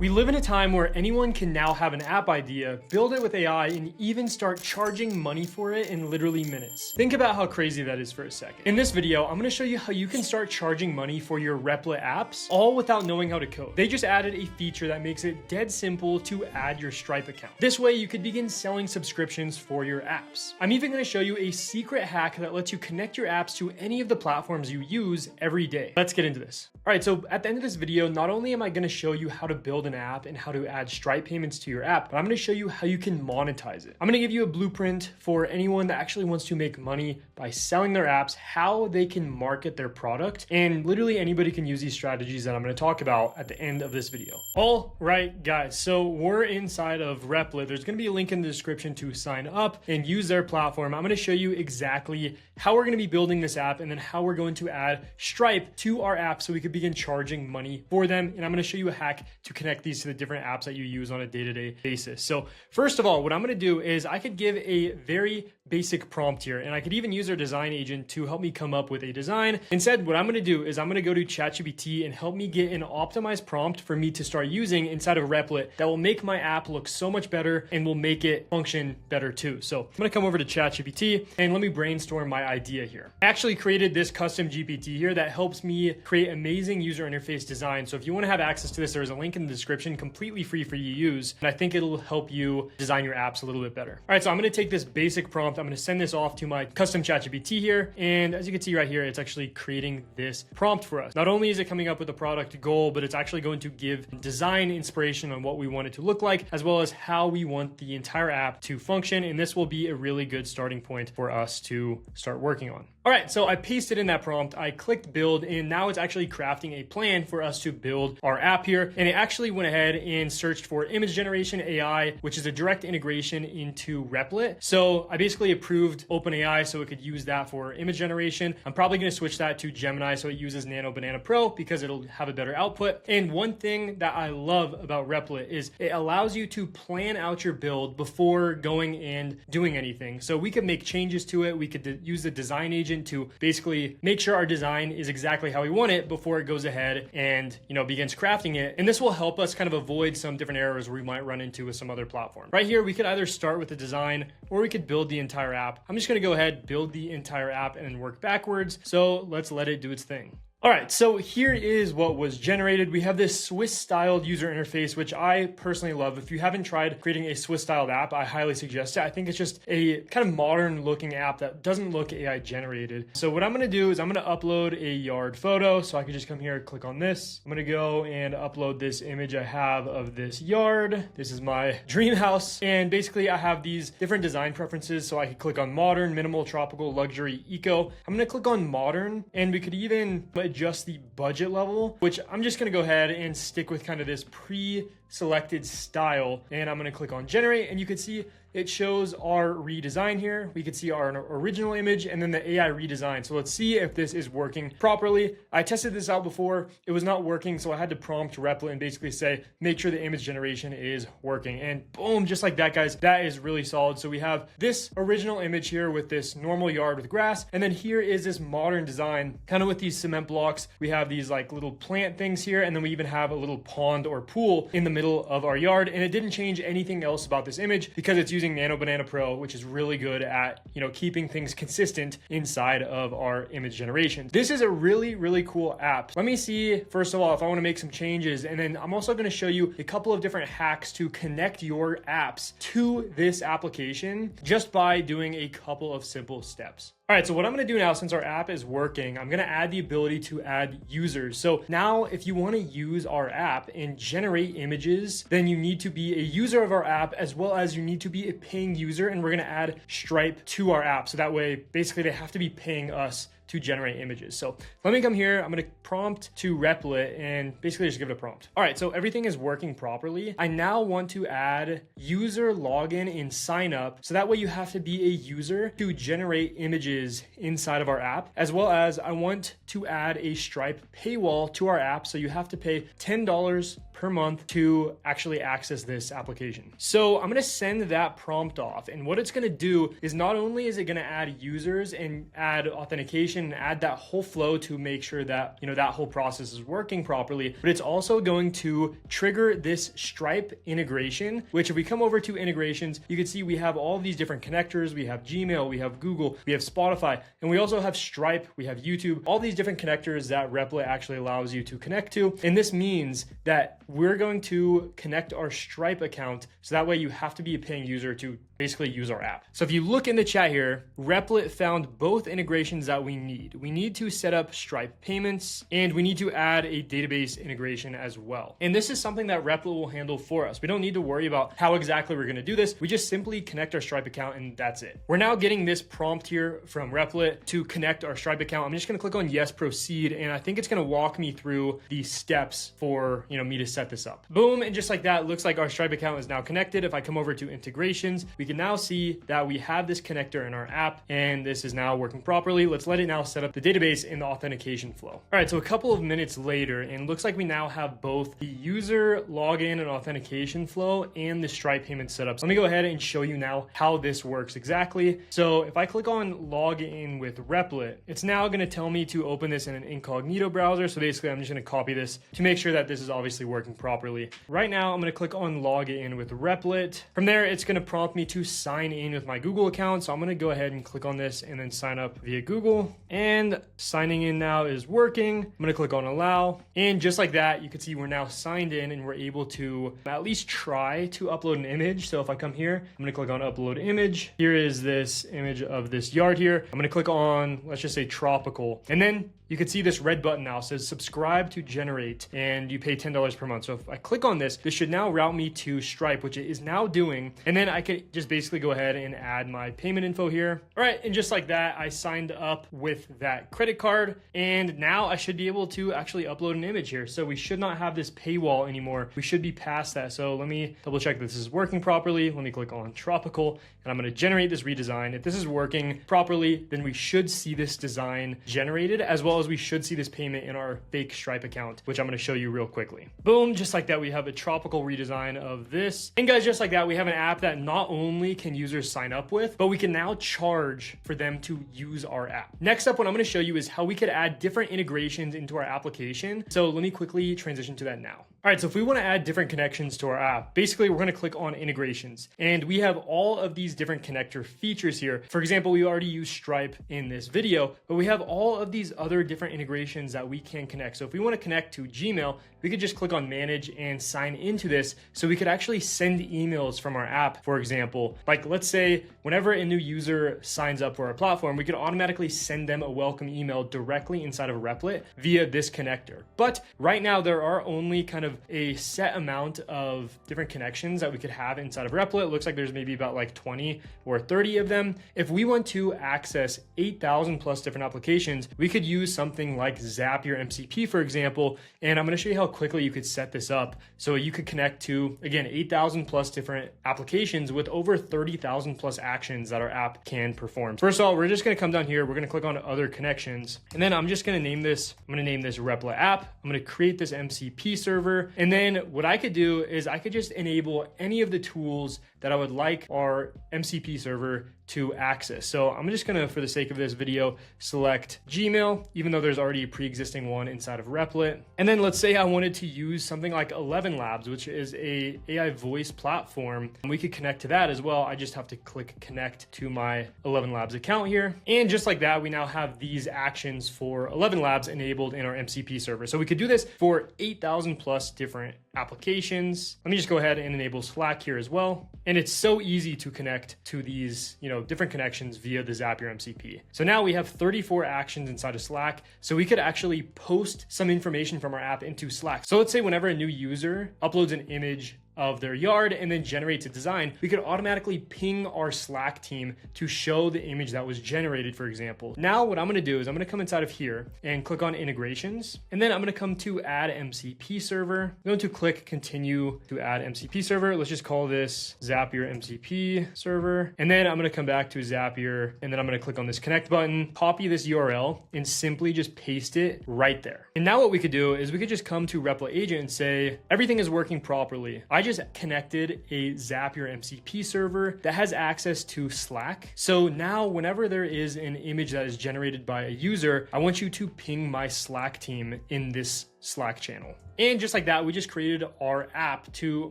We live in a time where anyone can now have an app idea, build it with AI, and even start charging money for it in literally minutes. Think about how crazy that is for a second. In this video, I'm gonna show you how you can start charging money for your Replit apps, all without knowing how to code. They just added a feature that makes it dead simple to add your Stripe account. This way, you could begin selling subscriptions for your apps. I'm even gonna show you a secret hack that lets you connect your apps to any of the platforms you use every day. Let's get into this. All right, so at the end of this video, not only am I gonna show you how to build an app and how to add Stripe payments to your app, but I'm gonna show you how you can monetize it. I'm gonna give you a blueprint for anyone that actually wants to make money by selling their apps, how they can market their product, and literally anybody can use these strategies that I'm gonna talk about at the end of this video. All right, guys, so we're inside of Replit. There's gonna be a link in the description to sign up and use their platform. I'm gonna show you exactly how we're gonna be building this app and then how we're going to add Stripe to our app so we could begin charging money for them. And I'm gonna show you a hack to connect these to the different apps that you use on a day-to-day basis. So first of all, what I'm gonna do is I could give a very basic prompt here, and I could even use their design agent to help me come up with a design. Instead, what I'm gonna do is I'm gonna go to ChatGPT and help me get an optimized prompt for me to start using inside of Replit that will make my app look so much better and will make it function better too. So I'm gonna come over to ChatGPT and let me brainstorm my idea here. I actually created this custom GPT here that helps me create amazing user interface design. So if you wanna have access to this, there's a link in the description, completely free for you to use. And I think it'll help you design your apps a little bit better. All right, so I'm gonna take this basic prompt, I'm gonna send this off to my custom ChatGPT here. And as you can see right here, it's actually creating this prompt for us. Not only is it coming up with a product goal, but it's actually going to give design inspiration on what we want it to look like, as well as how we want the entire app to function. And this will be a really good starting point for us to start working on. All right, so I pasted in that prompt, I clicked build, and now it's actually crafting a plan for us to build our app here. And it actually went ahead and searched for image generation AI, which is a direct integration into Replit. So I basically approved OpenAI so it could use that for image generation. I'm probably gonna switch that to Gemini so it uses Nano Banana Pro because it'll have a better output. And one thing that I love about Replit is it allows you to plan out your build before going and doing anything. So we could make changes to it. We could use the design agent to basically make sure our design is exactly how we want it before it goes ahead and begins crafting it. And this will help us kind of avoid some different errors we might run into with some other platform. Right here, we could either start with the design or we could build the entire app. I'm just gonna go ahead, build the entire app and then work backwards. So let's let it do its thing. All right, so here is what was generated. We have this Swiss-styled user interface, which I personally love. If you haven't tried creating a Swiss-styled app, I highly suggest it. I think it's just a kind of modern-looking app that doesn't look AI-generated. So what I'm gonna do is I'm gonna upload a yard photo. So I can just come here, click on this. I'm gonna go and upload this image I have of this yard. This is my dream house. And basically I have these different design preferences. So I could click on modern, minimal, tropical, luxury, eco. I'm gonna click on modern, and we could even adjust the budget level, which I'm just gonna go ahead and stick with kind of this pre-selected style. And I'm gonna click on generate, and you can see it shows our redesign here. We can see our original image and then the AI redesign. So let's see if this is working properly. I tested this out before. It was not working, so I had to prompt Replit and basically say, make sure the image generation is working. And boom, just like that, guys, that is really solid. So we have this original image here with this normal yard with grass. And then here is this modern design, kind of with these cement blocks. We have these like little plant things here. And then we even have a little pond or pool in the middle of our yard. And it didn't change anything else about this image because it's using Nano Banana Pro, which is really good at keeping things consistent inside of our image generation. This is a really, really cool app. Let me see, first of all, if I want to make some changes, and then I'm also going to show you a couple of different hacks to connect your apps to this application just by doing a couple of simple steps. All right, so what I'm gonna do now, since our app is working, I'm gonna add the ability to add users. So now if you wanna use our app and generate images, then you need to be a user of our app, as well as you need to be a paying user, and we're gonna add Stripe to our app. So that way, basically they have to be paying us to generate images. So let me come here, I'm gonna prompt to Replit and basically just give it a prompt. All right, so everything is working properly. I now want to add user login and sign up. So that way you have to be a user to generate images inside of our app, as well as I want to add a Stripe paywall to our app. So you have to pay $10 per month to actually access this application. So I'm gonna send that prompt off, and what it's gonna do is not only is it gonna add users and add authentication integration and add that whole flow to make sure that, that whole process is working properly. But it's also going to trigger this Stripe integration, which if we come over to integrations, you can see we have all these different connectors. We have Gmail, we have Google, we have Spotify, and we also have Stripe, we have YouTube, all these different connectors that Replit actually allows you to connect to. And this means that we're going to connect our Stripe account. So that way you have to be a paying user to basically use our app. So if you look in the chat here, Replit found both integrations that we need. We need to set up Stripe payments and we need to add a database integration as well. And this is something that Replit will handle for us. We don't need to worry about how exactly we're gonna do this. We just simply connect our Stripe account and that's it. We're now getting this prompt here from Replit to connect our Stripe account. I'm just gonna click on yes, proceed. And I think it's gonna walk me through the steps for me to set this up. Boom, and just like that, it looks like our Stripe account is now connected. If I come over to integrations, we can now see that we have this connector in our app and this is now working properly. Let's let it now set up the database in the authentication flow. All right, so a couple of minutes later, and it looks like we now have both the user login and authentication flow and the Stripe payment setup. So let me go ahead and show you now how this works exactly. So if I click on log in with Replit, it's now gonna tell me to open this in an incognito browser. So basically I'm just gonna copy this to make sure that this is obviously working properly. Right now, I'm gonna click on log in with Replit. From there, it's gonna prompt me to sign in with my Google account. So I'm gonna go ahead and click on this and then sign up via Google. And signing in now is working. I'm gonna click on allow. And just like that, you can see we're now signed in and we're able to at least try to upload an image. So if I come here, I'm gonna click on upload image. Here is this image of this yard here. I'm gonna click on, let's just say tropical. And then you can see this red button now says subscribe to generate and you pay $10 per month. So if I click on this should now route me to Stripe, which it is now doing. And then I could just basically go ahead and add my payment info here. All right, and just like that, I signed up with that credit card. And now I should be able to actually upload an image here. So we should not have this paywall anymore. We should be past that. So let me double check that this is working properly. Let me click on tropical and I'm gonna generate this redesign. If this is working properly, then we should see this design generated as well as we should see this payment in our fake Stripe account, which I'm gonna show you real quickly. Boom, just like that, we have a tropical redesign of this. And guys, just like that, we have an app that not only can users sign up with, but we can now charge for them to use our app. Next up, what I'm gonna show you is how we could add different integrations into our application. So let me quickly transition to that now. All right, so if we wanna add different connections to our app, basically we're gonna click on integrations. And we have all of these different connector features here. For example, we already used Stripe in this video, but we have all of these other different integrations that we can connect. So if we wanna connect to Gmail, we could just click on manage and sign into this. So we could actually send emails from our app, for example. Like let's say whenever a new user signs up for our platform, we could automatically send them a welcome email directly inside of Replit via this connector. But right now there are only kind of a set amount of different connections that we could have inside of Replit. It looks like there's maybe about like 20 or 30 of them. If we want to access 8,000 plus different applications, we could use something like Zapier MCP, for example. And I'm gonna show you how quickly you could set this up. So you could connect to, again, 8,000 plus different applications with over 30,000 plus actions that our app can perform. First of all, we're just gonna come down here. We're gonna click on other connections. And then I'm just gonna name this, Replit app. I'm gonna create this MCP server. And then what I could do is I could just enable any of the tools that I would like our MCP server to access. So I'm just gonna, for the sake of this video, select Gmail, even though there's already a pre-existing one inside of Replit. And then let's say I wanted to use something like 11 Labs, which is a AI voice platform. And we could connect to that as well. I just have to click connect to my 11 Labs account here. And just like that, we now have these actions for 11 Labs enabled in our MCP server. So we could do this for 8,000 plus different applications. Let me just go ahead and enable Slack here as well. And it's so easy to connect to these, different connections via the Zapier MCP. So now we have 34 actions inside of Slack. So we could actually post some information from our app into Slack. So let's say whenever a new user uploads an image of their yard and then generates a design, we could automatically ping our Slack team to show the image that was generated, for example. Now what I'm gonna do is I'm gonna come inside of here and click on integrations. And then I'm gonna come to add MCP server. I'm going to click continue to add MCP server. Let's just call this Zapier MCP server. And then I'm gonna come back to Zapier and then I'm gonna click on this connect button, copy this URL and simply just paste it right there. And now what we could do is we could just come to Replit agent and say, everything is working properly. I just connected a Zapier MCP server that has access to Slack. So now whenever there is an image that is generated by a user, I want you to ping my Slack team in this Slack channel. And just like that, we just created our app to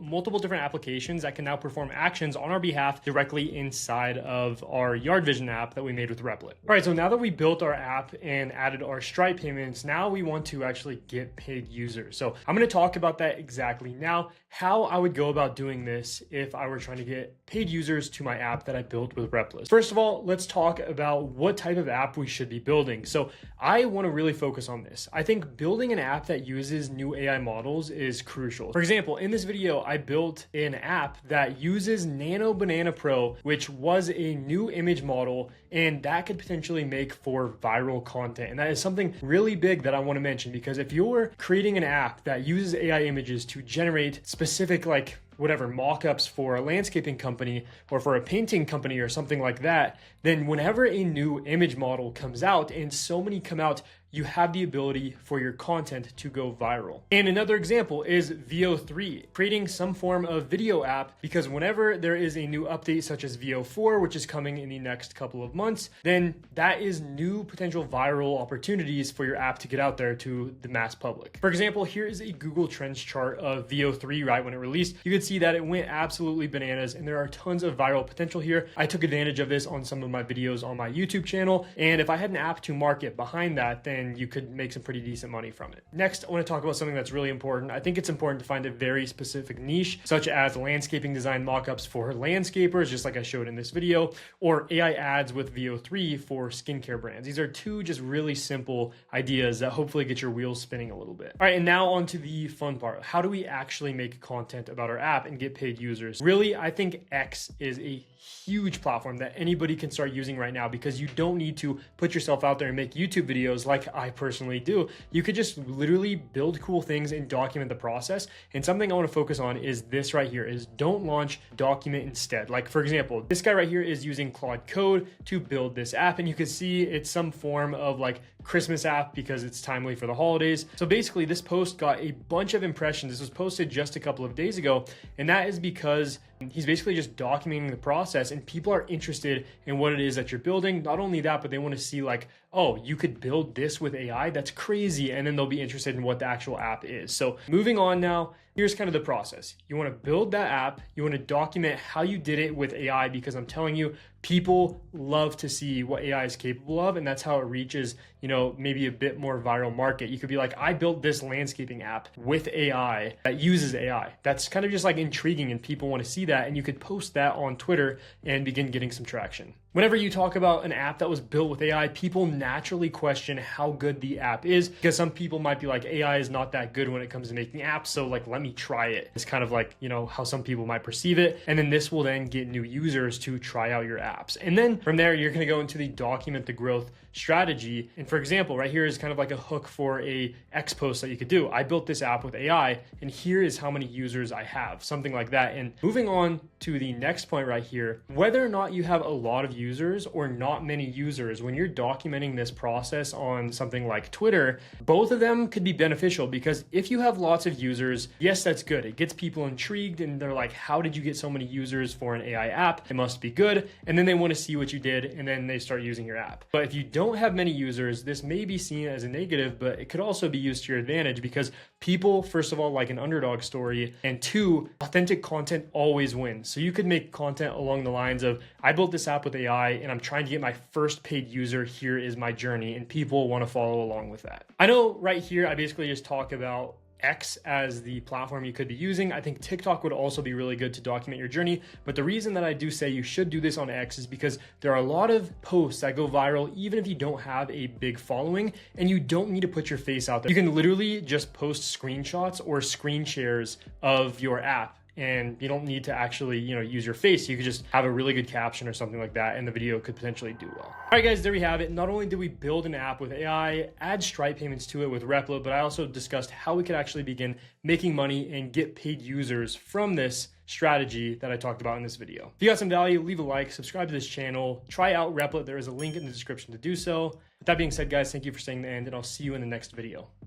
multiple different applications that can now perform actions on our behalf directly inside of our Yard Vision app that we made with Replit. All right, so now that we built our app and added our Stripe payments, now we want to actually get paid users. So I'm going to talk about that exactly now, how I would go about doing this if I were trying to get paid users to my app that I built with Replit. First of all, let's talk about what type of app we should be building. So I want to really focus on this. I think building an app that uses new AI models is crucial. For example, in this video, I built an app that uses Nano Banana Pro, which was a new image model, and that could potentially make for viral content. And that is something really big that I want to mention, because if you're creating an app that uses AI images to generate specific, like, whatever, mock-ups for a landscaping company or for a painting company or something like that, then whenever a new image model comes out, and so many come out, you have the ability for your content to go viral. And another example is VO3, creating some form of video app, because whenever there is a new update such as VO4, which is coming in the next couple of months, then that is new potential viral opportunities for your app to get out there to the mass public. For example, here is a Google Trends chart of VO3 right when it released. You can see that it went absolutely bananas, and there are tons of viral potential here. I took advantage of this on some of my videos on my YouTube channel, and if I had an app to market behind that, then you could make some pretty decent money from it. Next, I want to talk about something that's really important. I think it's important to find a very specific niche, such as landscaping design mockups for landscapers, just like I showed in this video, or AI ads with VO3 for skincare brands. These are two just really simple ideas that hopefully get your wheels spinning a little bit. All right, and now on to the fun part. How do we actually make content about our app and get paid users? Really, I think X is a huge platform that anybody can start using right now, because you don't need to put yourself out there and make YouTube videos like I personally do. You could just literally build cool things and document the process. And something I want to focus on is this right here, is don't launch, document instead. Like, for example, this guy right here is using Claude Code to build this app, and you can see it's some form of like Christmas app because it's timely for the holidays. So basically this post got a bunch of impressions. This was posted just a couple of days ago, and that is because he's basically just documenting the process, and people are interested in what it is that you're building. Not only that, but they want to see like, oh, you could build this with AI? That's crazy. And then they'll be interested in what the actual app is. So moving on now, here's kind of the process. You want to build that app. You want to document how you did it with AI, because I'm telling you, people love to see what AI is capable of, and that's how it reaches, maybe a bit more viral market. You could be like, I built this landscaping app with AI that uses AI. That's kind of just like intriguing, and people want to see that, and you could post that on Twitter and begin getting some traction. Whenever you talk about an app that was built with AI, people naturally question how good the app is, because some people might be like, AI is not that good when it comes to making apps, so like, let me try it. It's kind of like, how some people might perceive it. And then this will then get new users to try out your apps. And then from there, you're going to go into the document the growth strategy. And for example, right here is kind of like a hook for a X post that you could do. I built this app with AI, and here is how many users I have, something like that. And moving on to the next point right here, whether or not you have a lot of users or not many users, when you're documenting this process on something like Twitter, both of them could be beneficial, because if you have lots of users, yes, that's good. It gets people intrigued, and they're like, how did you get so many users for an AI app? It must be good. And then they want to see what you did, and then they start using your app. But if you don't have many users, this may be seen as a negative, but it could also be used to your advantage, because people, first of all, like an underdog story, and two, authentic content always wins. So you could make content along the lines of, I built this app with AI, and I'm trying to get my first paid user. Here is my journey, and people want to follow along with that. I know right here, I basically just talk about X as the platform you could be using. I think TikTok would also be really good to document your journey. But the reason that I do say you should do this on X is because there are a lot of posts that go viral, even if you don't have a big following, and you don't need to put your face out there. You can literally just post screenshots or screen shares of your app, and you don't need to actually, use your face. You could just have a really good caption or something like that, and the video could potentially do well. All right, guys, there we have it. Not only did we build an app with AI, add Stripe payments to it with Replit, but I also discussed how we could actually begin making money and get paid users from this strategy that I talked about in this video. If you got some value, leave a like, subscribe to this channel, try out Replit. There is a link in the description to do so. With that being said, guys, thank you for staying to the end, and I'll see you in the next video.